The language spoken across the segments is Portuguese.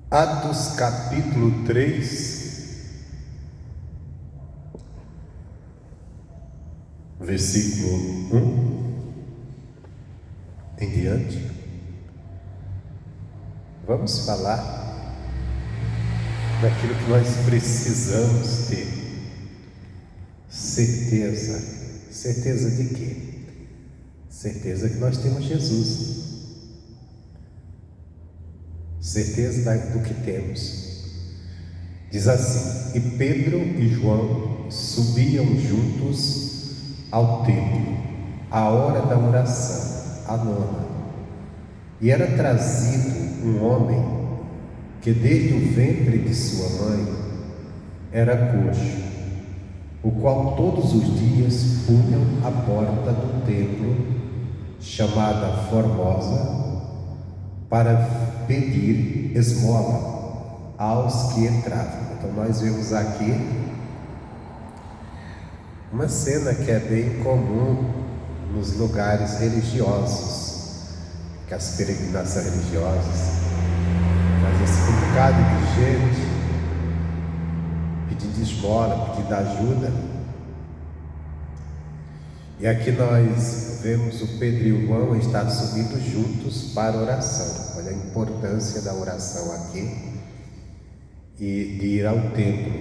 Atos capítulo 3, versículo 1 em diante. Vamos falar daquilo que nós precisamos ter certeza. Certeza de quê? Certeza que nós temos Jesus. Certeza do que temos. Diz assim: e Pedro e João subiam juntos ao templo, à hora da oração, a nona. E era trazido um homem que desde o ventre de sua mãe era coxo, o qual todos os dias punham à porta do templo, chamada Formosa, para pedir esmola aos que entravam. Então nós vemos aqui uma cena que é bem comum nos lugares religiosos, que as peregrinações religiosas trazem esse bocado de gente pedindo esmola, pedindo ajuda. E aqui nós vemos o Pedro e o João estar subindo juntos para a oração. Olha a importância da oração aqui e de ir ao templo.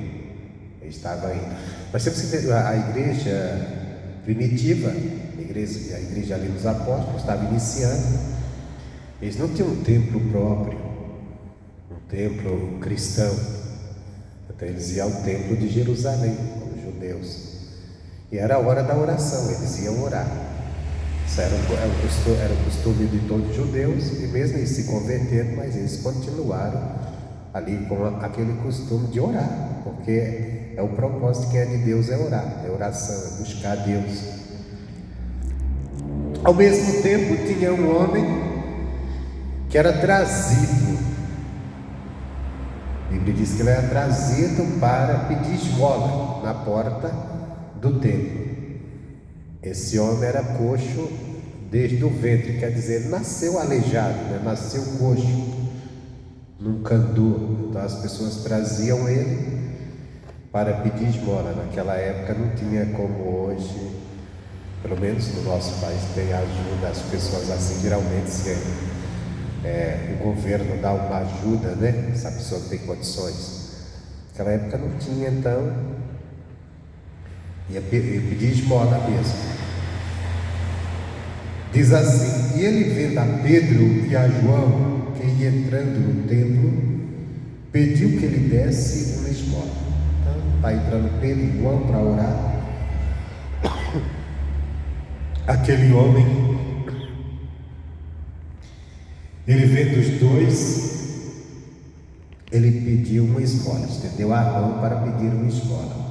Eles estavam indo. Nós temos que ver a igreja primitiva, a igreja ali dos apóstolos, estava iniciando. Eles não tinham um templo próprio, um templo cristão. Então eles iam ao templo de Jerusalém, como judeus. E era a hora da oração, eles iam orar. Isso era o costume de todos os judeus, e mesmo eles se converteram, mas eles continuaram ali com aquele costume de orar, porque é o propósito que é de Deus, é orar, é oração, é buscar Deus. Ao mesmo tempo tinha um homem que era trazido. A Bíblia diz que ele era trazido para pedir esmola na porta do templo. Esse homem era coxo desde o ventre, quer dizer, ele nasceu aleijado, nasceu coxo, nunca andou. Então as pessoas traziam ele para pedir esmola. Naquela época não tinha como hoje, pelo menos no nosso país tem ajuda às pessoas assim. Geralmente o governo dá uma ajuda, se a pessoa tem condições. Naquela época não tinha, então ia pedir esmola mesmo. Diz assim: e ele vendo a Pedro e a João que ia entrando no templo, pediu que ele desse uma esmola. Então está entrando Pedro e João para orar. Aquele homem, ele vendo os dois, ele pediu uma esmola, estendeu a mão para pedir uma esmola.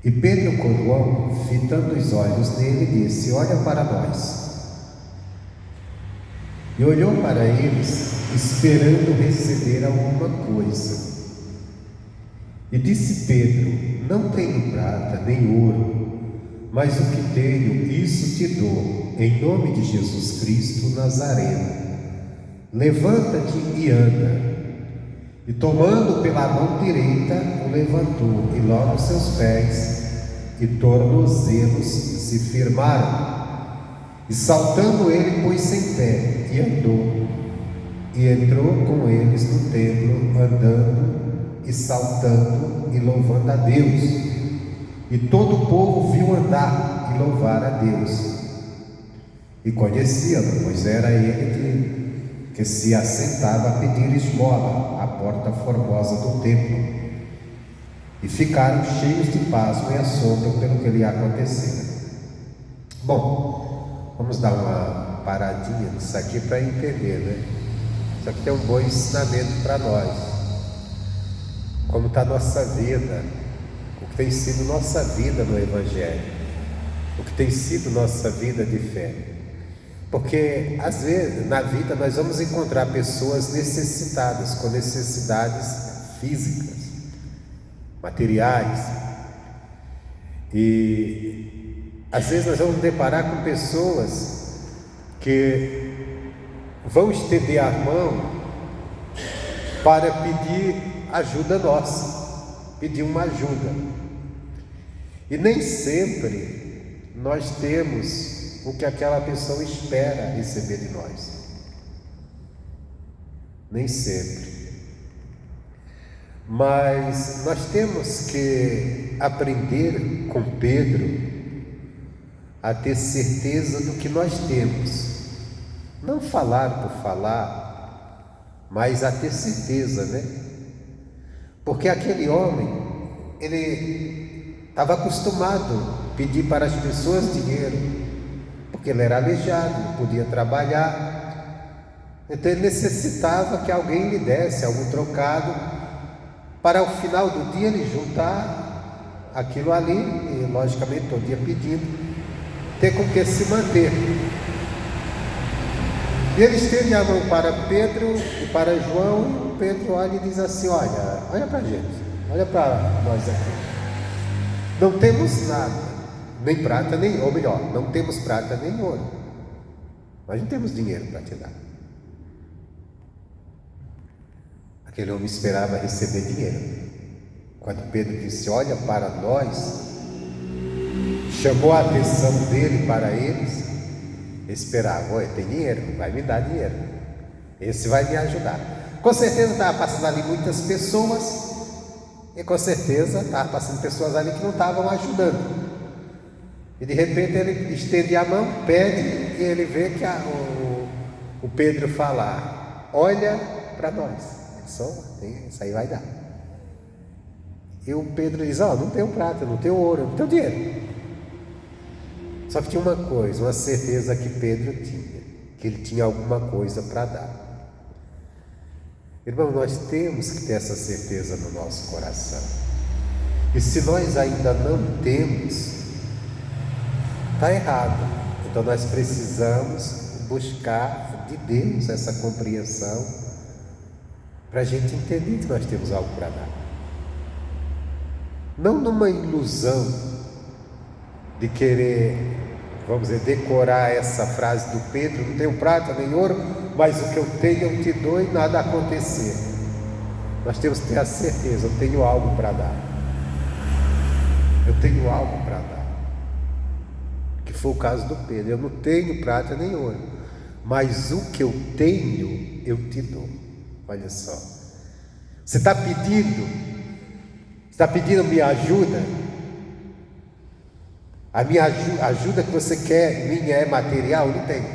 E Pedro, com João, fitando os olhos nele, disse: olha para nós. E olhou para eles, esperando receber alguma coisa. E disse Pedro: não tenho prata nem ouro, mas o que tenho, isso te dou, em nome de Jesus Cristo Nazareno. Levanta-te e anda. E tomando pela mão direita, o levantou, e logo seus pés e tornozelos se firmaram. E saltando ele, pôs-se em pé, e andou, e entrou com eles no templo, andando e saltando e louvando a Deus. E todo o povo viu andar e louvar a Deus, e conhecia-lo, pois era ele que se assentava a pedir esmola à porta formosa do templo. E ficaram cheios de pasmo e assombro pelo que lhe acontecera. Bom, vamos dar uma paradinha nisso aqui para entender, Isso aqui é um bom ensinamento para nós. Como está a nossa vida, o que tem sido nossa vida no Evangelho, o que tem sido nossa vida de fé. Porque às vezes na vida nós vamos encontrar pessoas necessitadas, com necessidades físicas, materiais, e às vezes nós vamos deparar com pessoas que vão estender a mão para pedir ajuda nossa, pedir uma ajuda. E nem sempre nós temos o que aquela pessoa espera receber de nós. Nem sempre. Mas nós temos que aprender com Pedro a ter certeza do que nós temos. Não falar por falar, mas a ter certeza, né? Porque aquele homem, ele estava acostumado a pedir para as pessoas dinheiro, porque ele era aleijado, não podia trabalhar. Então ele necessitava que alguém lhe desse algum trocado, para ao final do dia ele juntar aquilo ali, e logicamente todo dia pedindo, ter com que se manter. E ele estende a mão para Pedro e para João, e Pedro olha e diz assim: olha para a gente, olha para nós aqui. Não temos nada, nem prata, nem, ou melhor, não temos prata nem ouro, mas não temos dinheiro para te dar. Aquele homem esperava receber dinheiro. Quando Pedro disse: olha para nós, chamou a atenção dele para eles, esperava: olha, tem dinheiro, vai me dar dinheiro, esse vai me ajudar. Com certeza estava passando ali muitas pessoas, e com certeza estava passando pessoas ali que não estavam ajudando. E de repente ele estende a mão, pede, e ele vê que o Pedro fala: olha para nós. Isso aí vai dar. E o Pedro diz: não tenho prata, não tenho ouro, não tenho dinheiro. Só que tinha uma coisa, uma certeza que Pedro tinha, que ele tinha alguma coisa para dar. Irmão, nós temos que ter essa certeza no nosso coração. E se nós ainda não temos, está errado. Então nós precisamos buscar de Deus essa compreensão, para a gente entender que nós temos algo para dar. Não numa ilusão de querer, vamos dizer, decorar essa frase do Pedro: não tenho prata nem ouro, mas o que eu tenho eu te dou, e nada acontecer. Nós temos que ter a certeza: eu tenho algo para dar. Eu tenho algo para dar. Que foi o caso do Pedro: eu não tenho prata nem ouro, mas o que eu tenho eu te dou. Olha só, você está pedindo minha ajuda. A minha ajuda que você quer, minha é material, não tenho,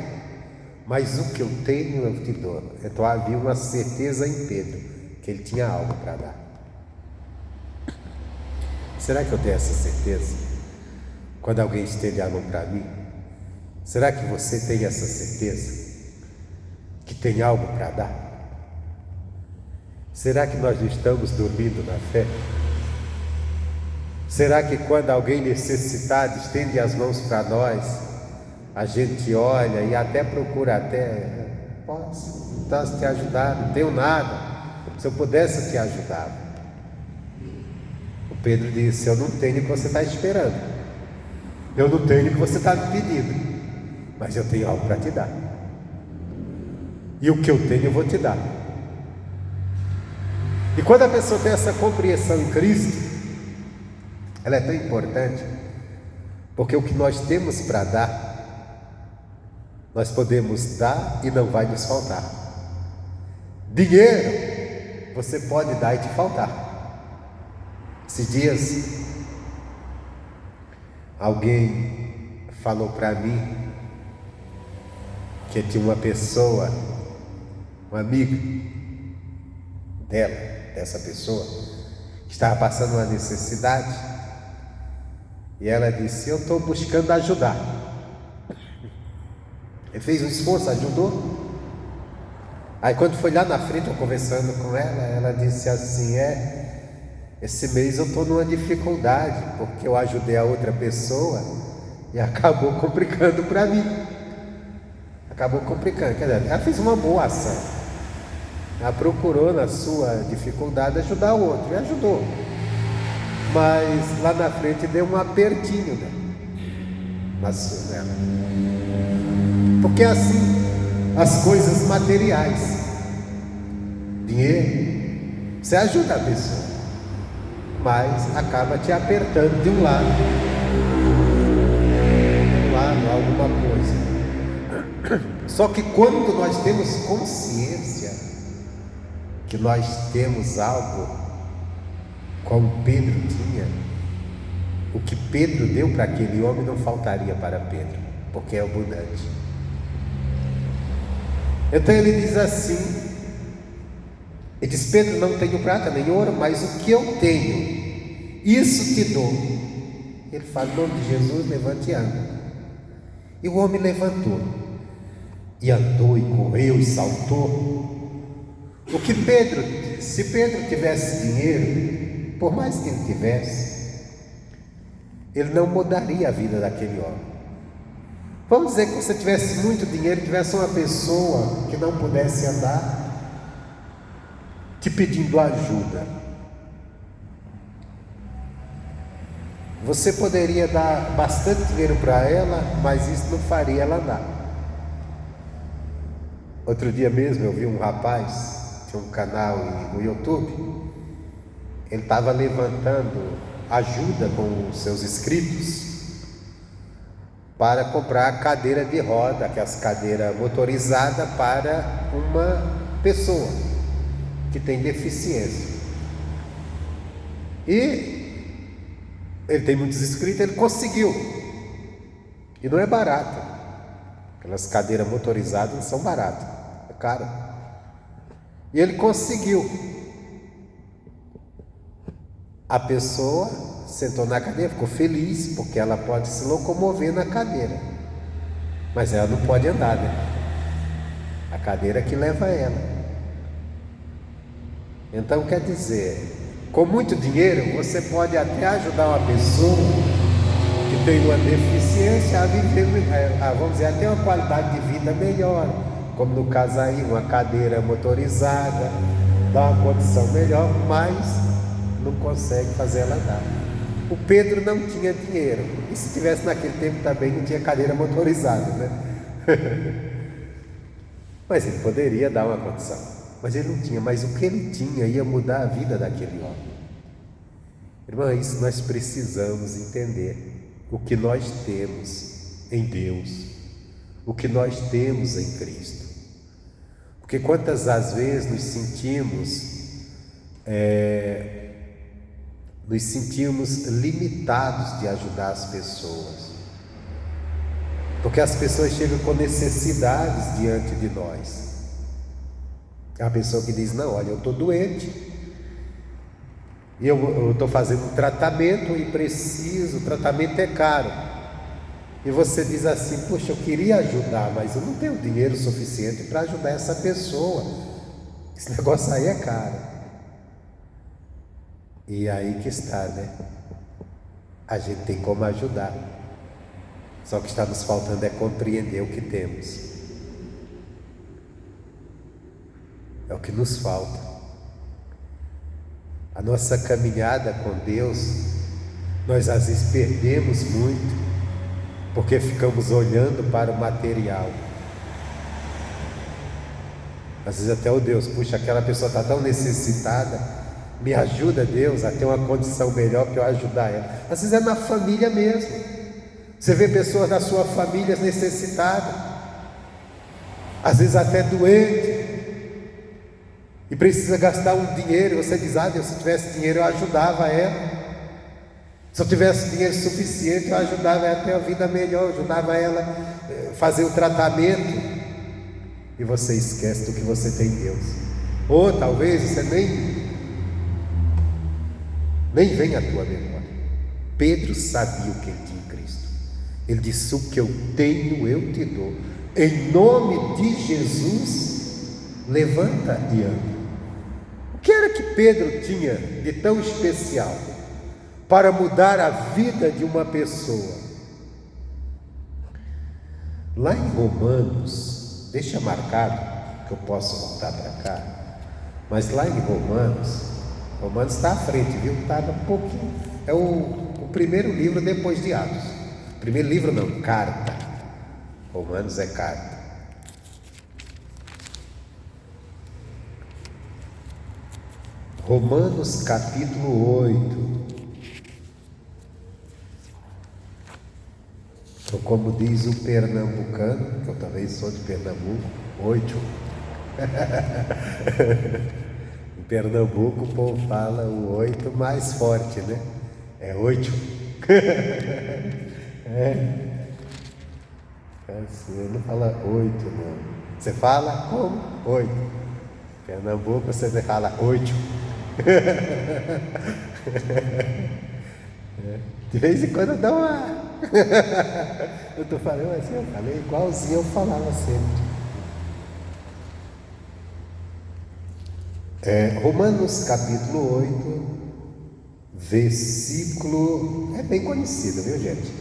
mas o que eu tenho eu te dou. Então havia uma certeza em Pedro, que ele tinha algo para dar. Será que eu tenho essa certeza? Quando alguém estende a mão para mim, será que você tem essa certeza? Que tem algo para dar? Será que nós não estamos dormindo na fé? Será que quando alguém necessitado estende as mãos para nós, a gente olha e até procura posso te ajudar, não tenho nada, se eu pudesse eu te ajudar. O Pedro disse: eu não tenho o que você está esperando, eu não tenho o que você está me pedindo, mas eu tenho algo para te dar, e o que eu tenho eu vou te dar. E quando a pessoa tem essa compreensão em Cristo, ela é tão importante, porque o que nós temos para dar, nós podemos dar e não vai nos faltar. Dinheiro, você pode dar e te faltar. Esses dias, alguém falou para mim que tinha uma pessoa, um amigo dessa pessoa, que estava passando uma necessidade, e ela disse: eu estou buscando ajudar. Ele fez um esforço, ajudou. Aí quando foi lá na frente, eu conversando com ela, ela disse assim: esse mês eu estou numa dificuldade, porque eu ajudei a outra pessoa e acabou complicando para mim. Acabou complicando, quer dizer, ela fez uma boa ação. Ela procurou na sua dificuldade ajudar o outro, e ajudou. Mas lá na frente deu um apertinho, né? Nela. Porque assim, as coisas materiais, dinheiro, Você ajuda a pessoa, mas acaba te apertando de um lado, alguma coisa. Só que quando nós temos consciência que nós temos algo como Pedro tinha, o que Pedro deu para aquele homem não faltaria para Pedro, porque é abundante. Então ele diz assim, ele diz: Pedro, não tenho prata nem ouro, mas o que eu tenho, isso te dou. Ele fala: em nome de Jesus, levante e anda. E o homem levantou, e andou, e correu, e saltou. O que Pedro, se Pedro tivesse dinheiro, por mais que ele tivesse, ele não mudaria a vida daquele homem. Vamos dizer que você tivesse muito dinheiro, tivesse uma pessoa que não pudesse andar, te pedindo ajuda. Você poderia dar bastante dinheiro para ela, mas isso não faria ela andar. Outro dia mesmo eu vi um rapaz, tinha um canal no YouTube, ele estava levantando ajuda com os seus inscritos para comprar cadeira de roda, aquelas cadeiras motorizadas para uma pessoa que tem deficiência. E ele tem muitos inscritos, ele conseguiu. E não é barato. Aquelas cadeiras motorizadas não são baratas, é caro. E ele conseguiu. A pessoa sentou na cadeira, ficou feliz, porque ela pode se locomover na cadeira, mas ela não pode andar, né? A cadeira que leva ela. Então quer dizer, com muito dinheiro você pode até ajudar uma pessoa que tem uma deficiência a viver, vamos dizer, até uma qualidade de vida melhor, como no caso aí, uma cadeira motorizada, dá uma condição melhor, mas não consegue fazer ela andar. O Pedro não tinha dinheiro, e se tivesse naquele tempo também não tinha cadeira motorizada, né? Mas ele poderia dar uma condição. Mas ele não tinha, mas o que ele tinha ia mudar a vida daquele homem. Irmão, é isso que nós precisamos entender. O que nós temos em Deus, o que nós temos em Cristo. Porque quantas das vezes nos sentimos limitados de ajudar as pessoas. Porque as pessoas chegam com necessidades diante de nós. É a pessoa que diz: não, olha, eu estou doente, e eu estou fazendo um tratamento e preciso, o tratamento é caro. E você diz assim: puxa, eu queria ajudar, mas eu não tenho dinheiro suficiente para ajudar essa pessoa. Esse negócio aí é caro. E aí que está, né? A gente tem como ajudar. Só que está nos faltando é compreender o que temos. É o que nos falta. A nossa caminhada com Deus, nós às vezes perdemos muito, porque ficamos olhando para o material. Às vezes até o Deus, puxa, aquela pessoa está tão necessitada, me ajuda, Deus, a ter uma condição melhor para eu ajudar ela. Às vezes é na família mesmo. Você vê pessoas da sua família necessitadas, às vezes até doente, e precisa gastar um dinheiro, e você diz: ah, Deus, se eu tivesse dinheiro eu ajudava ela. Se eu tivesse dinheiro suficiente eu ajudava ela a ter uma vida melhor, eu ajudava ela a fazer o tratamento. E você esquece do que você tem em Deus. Ou talvez você nem vem à tua memória. Pedro sabia o que ele tinha em Cristo. Ele disse: o que eu tenho eu te dou. Em nome de Jesus, levanta e anda. O que era que Pedro tinha de tão especial para mudar a vida de uma pessoa? Lá em Romanos, deixa marcado que eu posso voltar para cá, mas lá em Romanos está à frente, viu? Estava um pouquinho. É o primeiro livro depois de Atos. Primeiro livro não, carta. Romanos é carta. Romanos capítulo 8. Ou como diz o pernambucano, que eu também sou de Pernambuco, 8. Em Pernambuco o povo fala o 8 mais forte, né? É 8. Você não fala 8, não. Você fala como? 8. Pernambuco você fala 8. De vez em quando eu dou uma. Eu tô falando assim, eu falei igualzinho eu falava sempre. Romanos capítulo 8, versículo. É bem conhecido, viu, gente?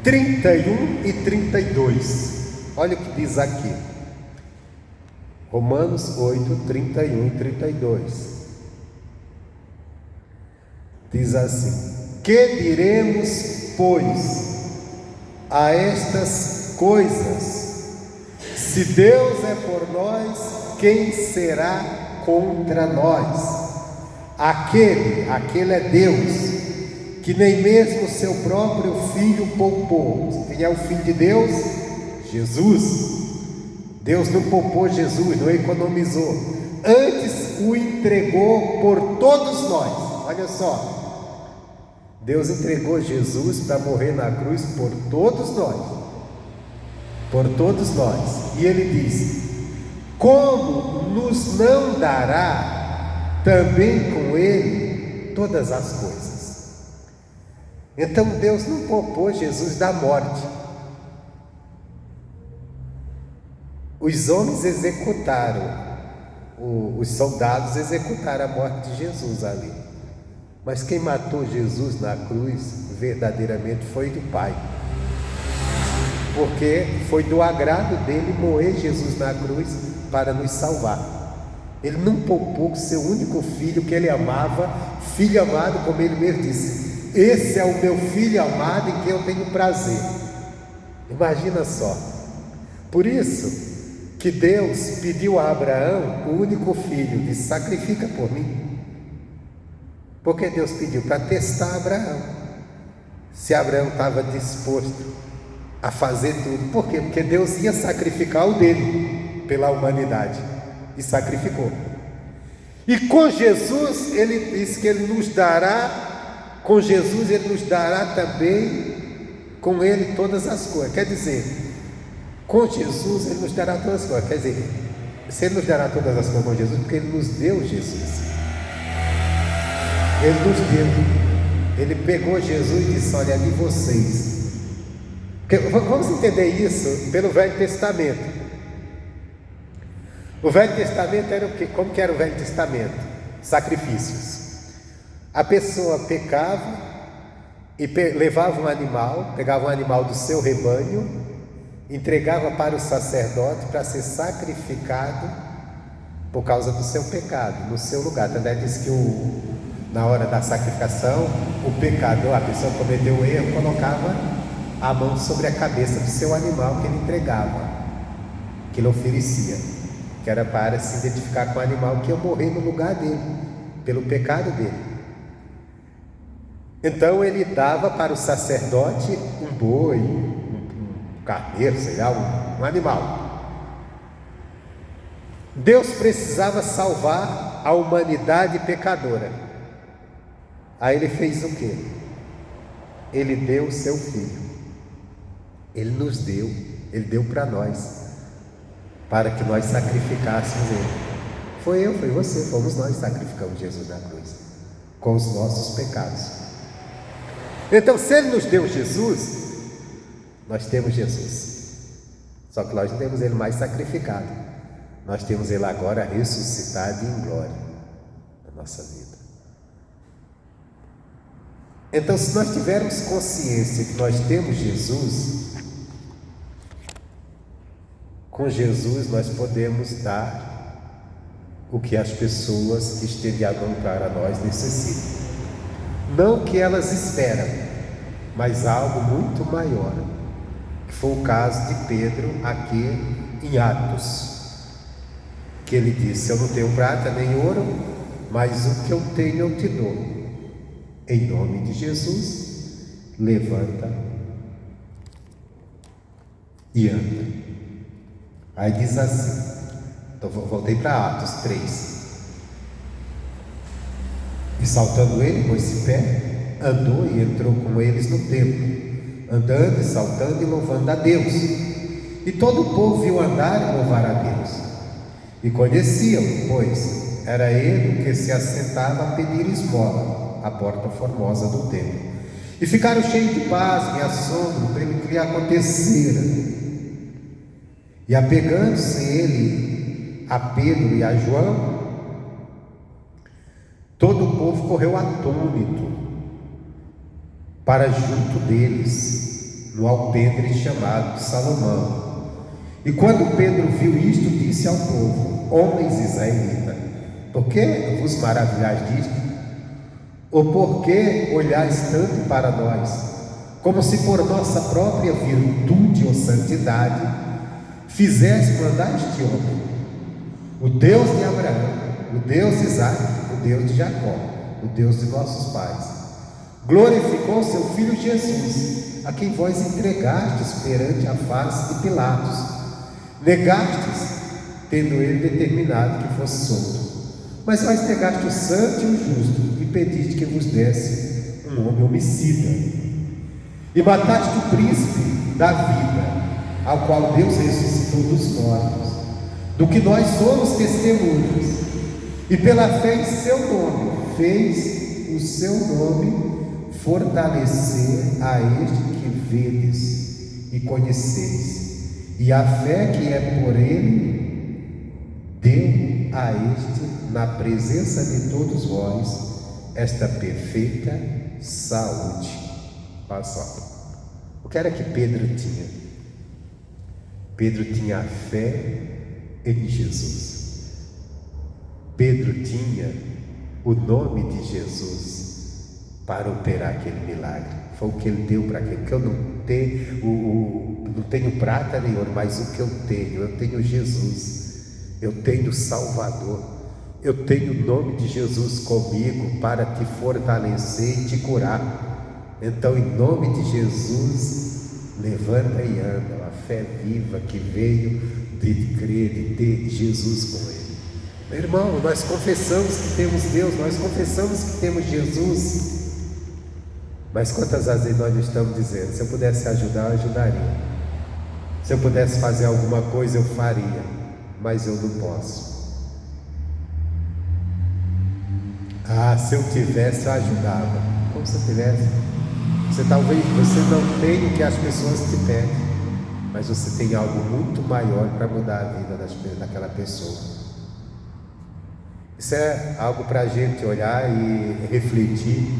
31 e 32. Olha o que diz aqui. Romanos 8, 31 e 32. Diz assim: que diremos, pois, a estas coisas? Se Deus é por nós, quem será contra nós? Aquele é Deus, que nem mesmo seu próprio Filho poupou. Quem é o Filho de Deus? Jesus. Deus não poupou Jesus, não economizou, antes o entregou por todos nós. Olha só, Deus entregou Jesus para morrer na cruz por todos nós. Por todos nós. E ele diz: como nos não dará também com ele todas as coisas? Então Deus não poupou Jesus da morte. Os homens executaram, os soldados executaram a morte de Jesus ali. Mas quem matou Jesus na cruz verdadeiramente foi do Pai, porque foi do agrado dele moer Jesus na cruz para nos salvar. Ele não poupou o seu único filho que ele amava, filho amado, como ele mesmo disse: esse é o meu filho amado em quem eu tenho prazer. Imagina só. Por isso que Deus pediu a Abraão, o único filho, disse: sacrifica por mim. Porque Deus pediu para testar Abraão, se Abraão estava disposto a fazer tudo. Por quê? Porque Deus ia sacrificar o dele pela humanidade, e sacrificou. E com Jesus, ele disse que ele nos dará, com Jesus ele nos dará também, com ele todas as coisas. Quer dizer, com Jesus ele nos dará todas as coisas. Quer dizer, se ele nos dará todas as coisas com Jesus, porque ele nos deu Jesus. Ele nos deu. Ele pegou Jesus e disse: olha, de vocês. Vamos entender isso pelo Velho Testamento. O Velho Testamento era o quê? Como que era o Velho Testamento? Sacrifícios. A pessoa pecava e levava um animal, pegava um animal do seu rebanho, entregava para o sacerdote para ser sacrificado por causa do seu pecado, no seu lugar. Também diz que na hora da sacrificação, o pecador, a pessoa cometeu o erro, colocava a mão sobre a cabeça do seu animal que ele entregava, que ele oferecia, que era para se identificar com o animal que ia morrer no lugar dele, pelo pecado dele. Então ele dava para o sacerdote um boi, um carneiro, sei lá, um animal. Deus precisava salvar a humanidade pecadora. Aí ele fez o quê? Ele deu o seu filho. Ele nos deu, ele deu para nós, para que nós sacrificássemos ele. Foi eu, foi você, fomos nós que sacrificamos Jesus na cruz, com os nossos pecados. Então, se ele nos deu Jesus, nós temos Jesus. Só que nós não temos ele mais sacrificado. Nós temos ele agora ressuscitado em glória na nossa vida. Então, se nós tivermos consciência que nós temos Jesus, com Jesus nós podemos dar o que as pessoas que estendem a mão para nós necessitam. Não o que elas esperam, mas algo muito maior, que foi o caso de Pedro aqui em Atos, que ele disse: eu não tenho prata nem ouro, mas o que eu tenho eu te dou. Em nome de Jesus, levanta e anda. Aí diz assim, então voltei para Atos 3. E saltando ele, pôs-se em pé, andou e entrou com eles no templo, andando e saltando e louvando a Deus. E todo o povo viu andar e louvar a Deus. E conheciam, pois era ele que se assentava a pedir esmola à porta formosa do templo. E ficaram cheios de pasmo e assombro pelo que lhe acontecera. E apegando-se ele a Pedro e a João, todo o povo correu atônito para junto deles, no alpendre chamado de Salomão. E quando Pedro viu isto, disse ao povo: homens israelitas, por que vos maravilhais disto? Ou por que olhais tanto para nós, como se por nossa própria virtude ou santidade fizéssemos andar este homem? O Deus de Abraão, o Deus de Isaac, o Deus de Jacó, o Deus de nossos pais, glorificou seu Filho Jesus, a quem vós entregastes perante a face de Pilatos. Negastes, tendo ele determinado que fosse solto. Mas vós negaste o santo e o justo, e pediste que vos desse um homem homicida. E mataste o príncipe da vida, ao qual Deus ressuscitou dos mortos, do que nós somos testemunhas. E pela fé em seu nome, fez o seu nome fortalecer a este que vedes e conheceis. E a fé que é por ele, deu a este, na presença de todos vós, esta perfeita saúde. Olha só, o que era que Pedro tinha? Pedro tinha a fé em Jesus. Pedro tinha o nome de Jesus para operar aquele milagre. Foi o que ele deu para aquele. Que eu não tenho prata nem ouro, mas o que eu tenho Jesus. Eu tenho Salvador. Eu tenho o nome de Jesus comigo para te fortalecer e te curar. Então, em nome de Jesus, levanta e anda. Uma fé viva que veio de crer, de ter Jesus com ele. Meu irmão, nós confessamos que temos Deus, nós confessamos que temos Jesus. Mas quantas vezes nós estamos dizendo: se eu pudesse ajudar, eu ajudaria. Se eu pudesse fazer alguma coisa, eu faria. Mas eu não posso. Ah, se eu tivesse, eu ajudava. Como se eu tivesse? Você não tem o que as pessoas te pedem, mas você tem algo muito maior para mudar a vida daquela pessoa. Isso é algo para a gente olhar e refletir.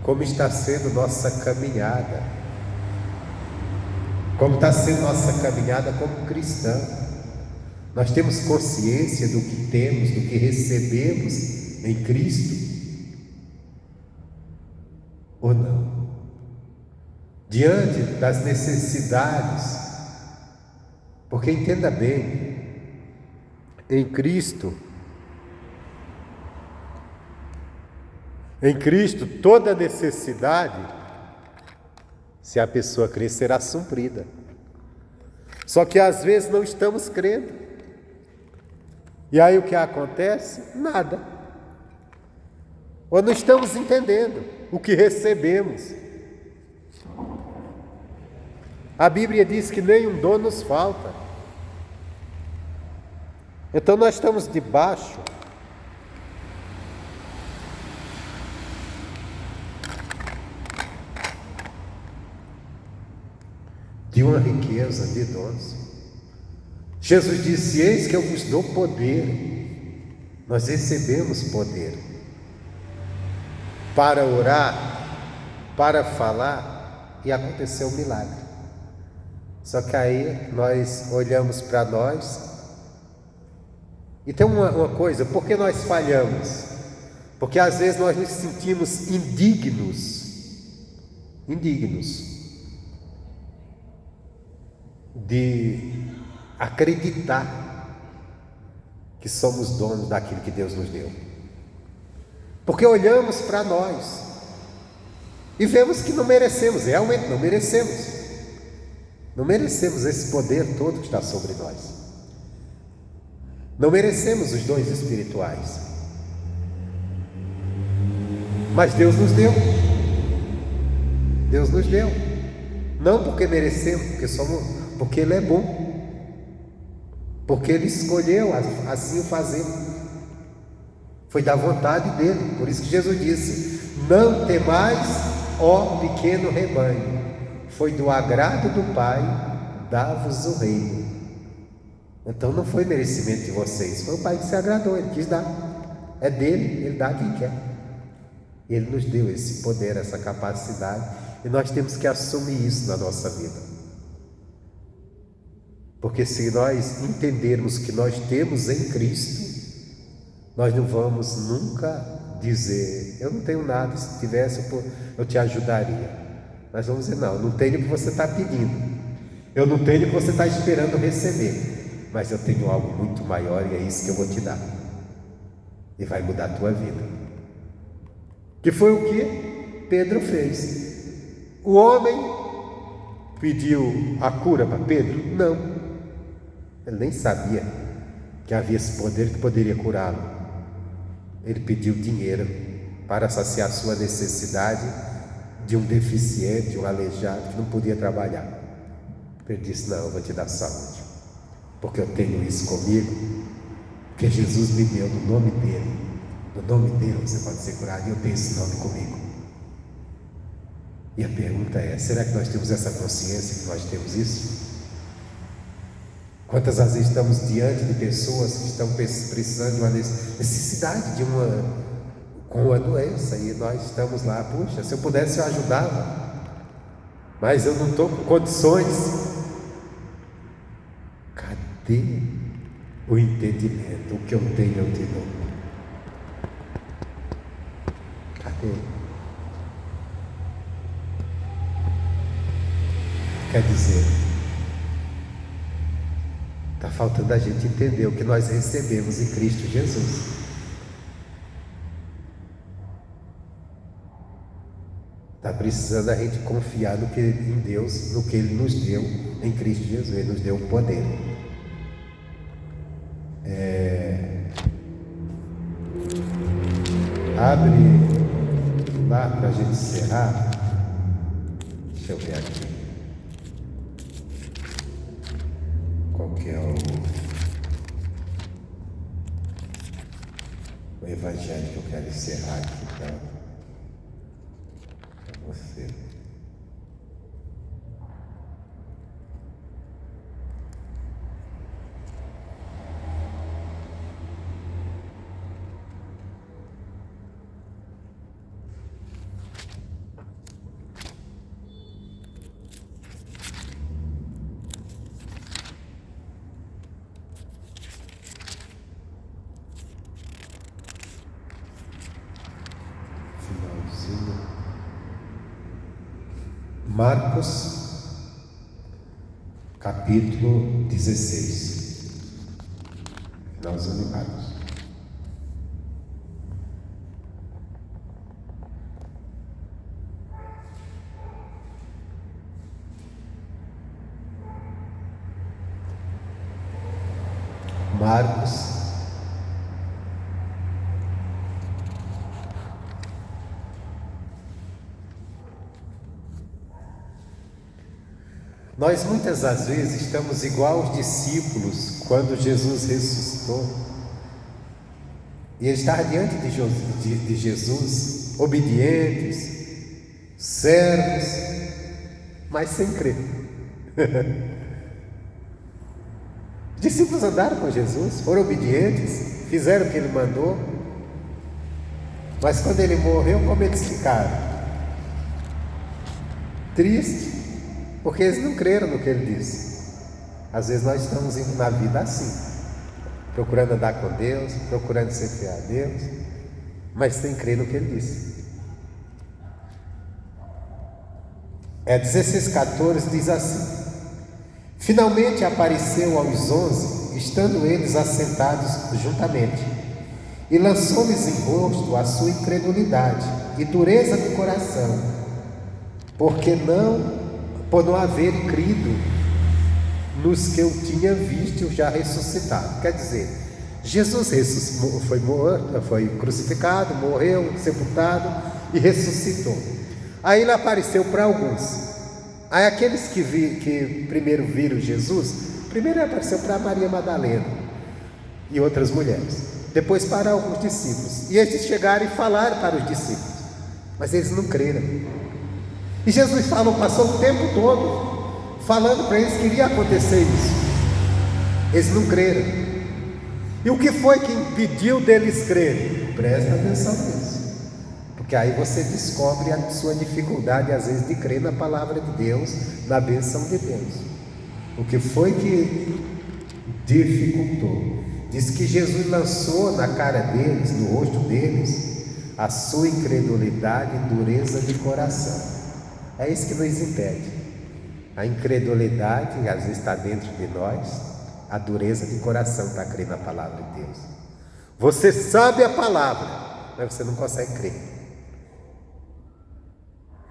Como está sendo nossa caminhada? Como está sendo nossa caminhada como cristão? Nós temos consciência do que temos, do que recebemos em Cristo? Ou não? Diante das necessidades, porque entenda bem, em Cristo toda necessidade, se a pessoa crer, será suprida. Só que às vezes não estamos crendo. E aí o que acontece? Nada. Ou não estamos entendendo o que recebemos. A Bíblia diz que nenhum dom nos falta. Então nós estamos debaixo de uma riqueza de dons. Jesus disse: eis que eu vos dou poder. Nós recebemos poder para orar, para falar, e aconteceu um milagre. Só que aí nós olhamos para nós, e tem uma coisa: por que nós falhamos? Porque às vezes nós nos sentimos indignos de acreditar que somos donos daquilo que Deus nos deu. Porque olhamos para nós e vemos que não merecemos, realmente não merecemos. Não merecemos esse poder todo que está sobre nós. Não merecemos os dons espirituais. Mas Deus nos deu. Deus nos deu. Não porque merecemos, porque Ele é bom. Porque Ele escolheu assim o fazer. Foi da vontade dEle. Por isso que Jesus disse: não temais, ó pequeno rebanho. Foi do agrado do Pai dar-vos o reino. Então não foi merecimento de vocês. Foi o Pai que se agradou. Ele quis dar. É dele. Ele dá a quem quer. Ele nos deu esse poder, essa capacidade. E nós temos que assumir isso na nossa vida. Porque se nós entendermos que nós temos em Cristo, nós não vamos nunca dizer: eu não tenho nada, se tivesse eu te ajudaria. Nós vamos dizer: não tenho o que você está pedindo, eu não tenho o que você está esperando receber, mas eu tenho algo muito maior e é isso que eu vou te dar. E vai mudar a tua vida. Que foi o que Pedro fez. O homem pediu a cura para Pedro? Não. Ele nem sabia que havia esse poder que poderia curá-lo. Ele pediu dinheiro para saciar sua necessidade de um deficiente, de um aleijado que não podia trabalhar. Ele disse: não, eu vou te dar saúde, porque eu tenho isso comigo, porque Jesus me deu no nome dele. No nome dele você pode ser curado, e eu tenho esse nome comigo. E a pergunta é: será que nós temos essa consciência que nós temos isso? Quantas vezes estamos diante de pessoas que estão precisando de uma necessidade com uma doença, e nós estamos lá: puxa, se eu pudesse eu ajudava, mas eu não estou com condições. Cadê o entendimento? O que eu tenho eu te dou. Cadê? Quer dizer, está faltando a gente entender o que nós recebemos em Cristo Jesus. Está precisando a gente confiar em Deus, no que Ele nos deu em Cristo Jesus. Ele nos deu o poder. Abre lá para a gente encerrar. Deixa eu ver aqui. Qual que é o evangelho que eu quero encerrar aqui para você. Marcos, capítulo 16. Finalzinho de Marcos. Marcos, nós muitas das vezes estamos igual aos discípulos quando Jesus ressuscitou, e estar diante de Jesus, obedientes, servos, mas sem crer. Os discípulos andaram com Jesus, foram obedientes, fizeram o que Ele mandou, mas quando Ele morreu, como eles ficaram? Tristes, porque eles não creram no que Ele disse. Às vezes nós estamos indo na vida assim, procurando andar com Deus, procurando ser fiel a Deus, mas sem crer no que Ele disse. 16,14 diz assim: finalmente apareceu aos 11, estando eles assentados juntamente, e lançou-lhes em rosto a sua incredulidade e dureza de coração, por não haverem crido nos que eu tinha visto e já ressuscitado. Quer dizer, Jesus foi crucificado, morreu, sepultado e ressuscitou. Aí ele apareceu para alguns. Aí aqueles que primeiro viram Jesus, primeiro ele apareceu para Maria Madalena e outras mulheres, depois para alguns discípulos, e eles chegaram e falaram para os discípulos, mas eles não creram. E Jesus passou o tempo todo falando para eles que iria acontecer isso. Eles não creram. E o que foi que impediu deles crerem? Presta atenção nisso, porque aí você descobre a sua dificuldade às vezes de crer na palavra de Deus, na bênção de Deus. O que foi que dificultou? Diz que Jesus lançou na cara deles, no rosto deles, a sua incredulidade e dureza de coração. É isso que nos impede. A incredulidade às vezes está dentro de nós, a dureza de coração para crer na palavra de Deus. Você sabe a palavra, mas você não consegue crer.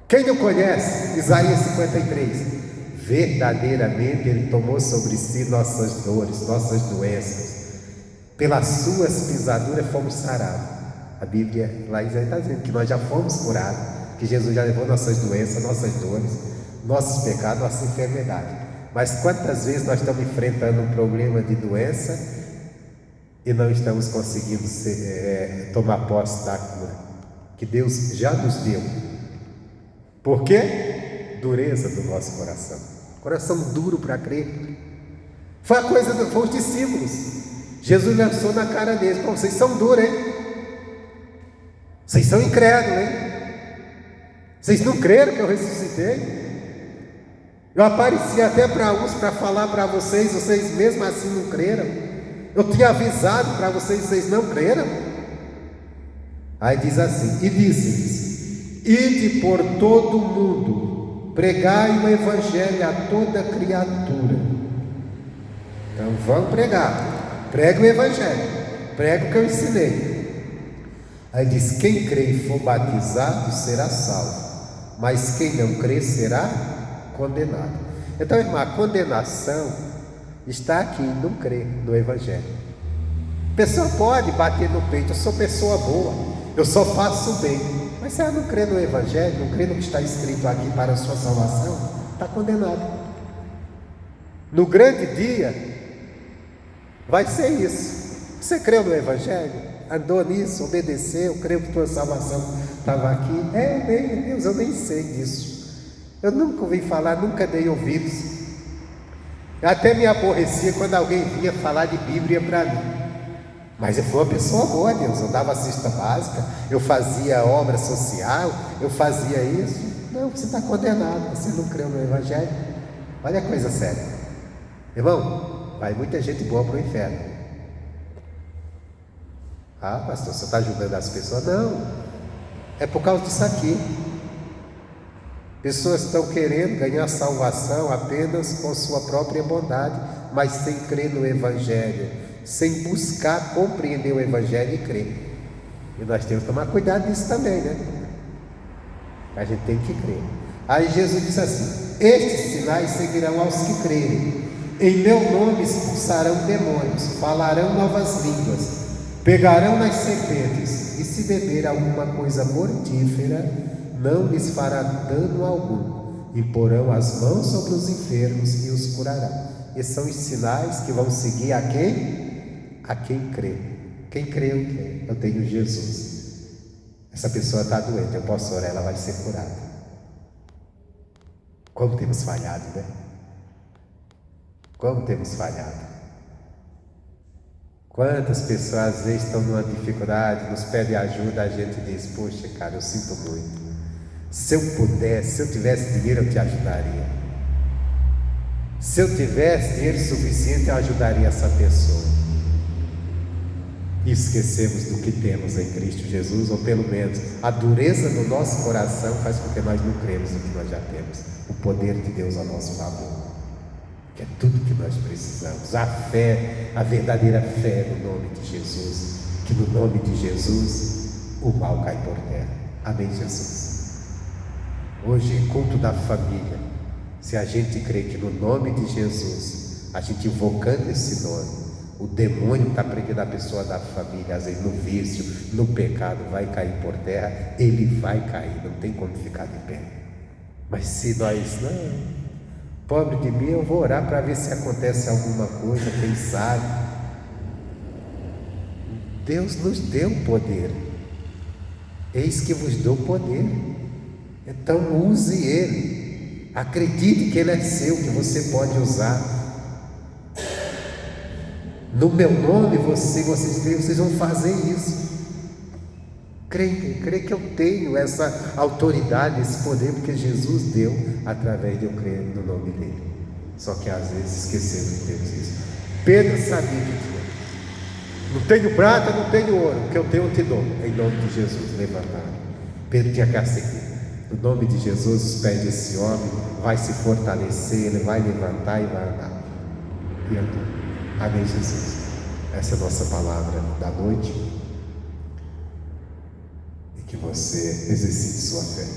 Quem não conhece Isaías 53? Verdadeiramente Ele tomou sobre si nossas dores, nossas doenças. Pelas suas pisaduras fomos sarados. A Bíblia lá em Isaías está dizendo que nós já fomos curados, que Jesus já levou nossas doenças, nossas dores, nossos pecados, nossa enfermidade. Mas quantas vezes nós estamos enfrentando um problema de doença e não estamos conseguindo tomar posse da cura que Deus já nos deu? Por quê? Dureza do nosso coração. Coração duro para crer. Foi os discípulos. Jesus lançou na cara deles: pô, vocês são duros, hein? Vocês são incrédulos, hein? Vocês não creram que eu ressuscitei? Eu apareci até para uns para falar para vocês, vocês mesmo assim não creram. Eu tinha avisado para vocês, vocês não creram. Aí diz assim: e disse-lhes: ide por todo o mundo, pregai o evangelho a toda criatura. Então vamos pregar, prega o evangelho, prega o que eu ensinei. Aí diz: quem crê e for batizado será salvo, mas quem não crê será condenado. Então, irmã, a condenação está aqui em não crer no evangelho. A pessoa pode bater no peito: eu sou pessoa boa, eu só faço o bem. Mas se ela não crê no evangelho, não crê no que está escrito aqui para a sua salvação, está condenado. No grande dia vai ser isso. Você creu no evangelho? Andou nisso, obedeceu, creu que tua salvação estava aqui? Deus, eu nem sei disso. Eu nunca ouvi falar, nunca dei ouvidos. Eu até me aborrecia quando alguém vinha falar de Bíblia para mim. Mas eu fui uma pessoa boa, Deus. Eu dava cesta básica, eu fazia obra social, eu fazia isso. Não, você está condenado, você não creu no evangelho. Olha a coisa séria. Irmão, vai muita gente boa para o inferno. Ah, pastor, você está julgando as pessoas? Não, é por causa disso aqui. Pessoas estão querendo ganhar salvação apenas com sua própria bondade, mas sem crer no evangelho, sem buscar compreender o evangelho e crer. E nós temos que tomar cuidado nisso também, né? A gente tem que crer. Aí Jesus disse assim: estes sinais seguirão aos que crerem. Em meu nome expulsarão demônios, falarão novas línguas, pegarão nas serpentes, e se beber alguma coisa mortífera, não lhes fará dano algum. Imporão as mãos sobre os enfermos e os curarão. Esses são os sinais que vão seguir a quem? A quem crê. Quem crê, eu creio. Eu tenho Jesus. Essa pessoa está doente, eu posso orar, ela vai ser curada. Como temos falhado, né? Como temos falhado. Quantas pessoas às vezes estão numa dificuldade, nos pedem ajuda, a gente diz: poxa, cara, eu sinto muito. Se eu pudesse, se eu tivesse dinheiro, eu te ajudaria. Se eu tivesse dinheiro suficiente, eu ajudaria essa pessoa. E esquecemos do que temos em Cristo Jesus, ou pelo menos a dureza do nosso coração faz com que nós não cremos no que nós já temos. O poder de Deus a nosso favor, que é tudo que nós precisamos. A fé, a verdadeira fé no nome de Jesus. que no nome de Jesus o mal cai por terra. Amém, Jesus? Hoje, culto da família. Se a gente crê que no nome de Jesus, a gente invocando esse nome, o demônio que está prendendo a pessoa da família, às vezes no vício, no pecado, vai cair por terra, ele vai cair, não tem como ficar de pé. Mas se nós, não, pobre de mim, eu vou orar para ver se acontece alguma coisa, quem sabe. Deus nos deu poder. Eis que vos dou poder. Então use ele. Acredite que ele é seu, que você pode usar. No meu nome, vocês vão fazer isso. Creia que eu tenho essa autoridade, esse poder, porque Jesus deu através de eu crer no nome dele. Só que às vezes esquecemos de ter isso. Pedro sabia que tinha. Não tenho prata, não tenho ouro, o que eu tenho eu te dou. Em nome de Jesus, levantar. Pedro tinha que aceitar. No nome de Jesus, os pés desse homem vai se fortalecer, ele vai levantar e vai andar. E andou. Amém, Jesus? Essa é a nossa palavra da noite. E que você exercite sua fé.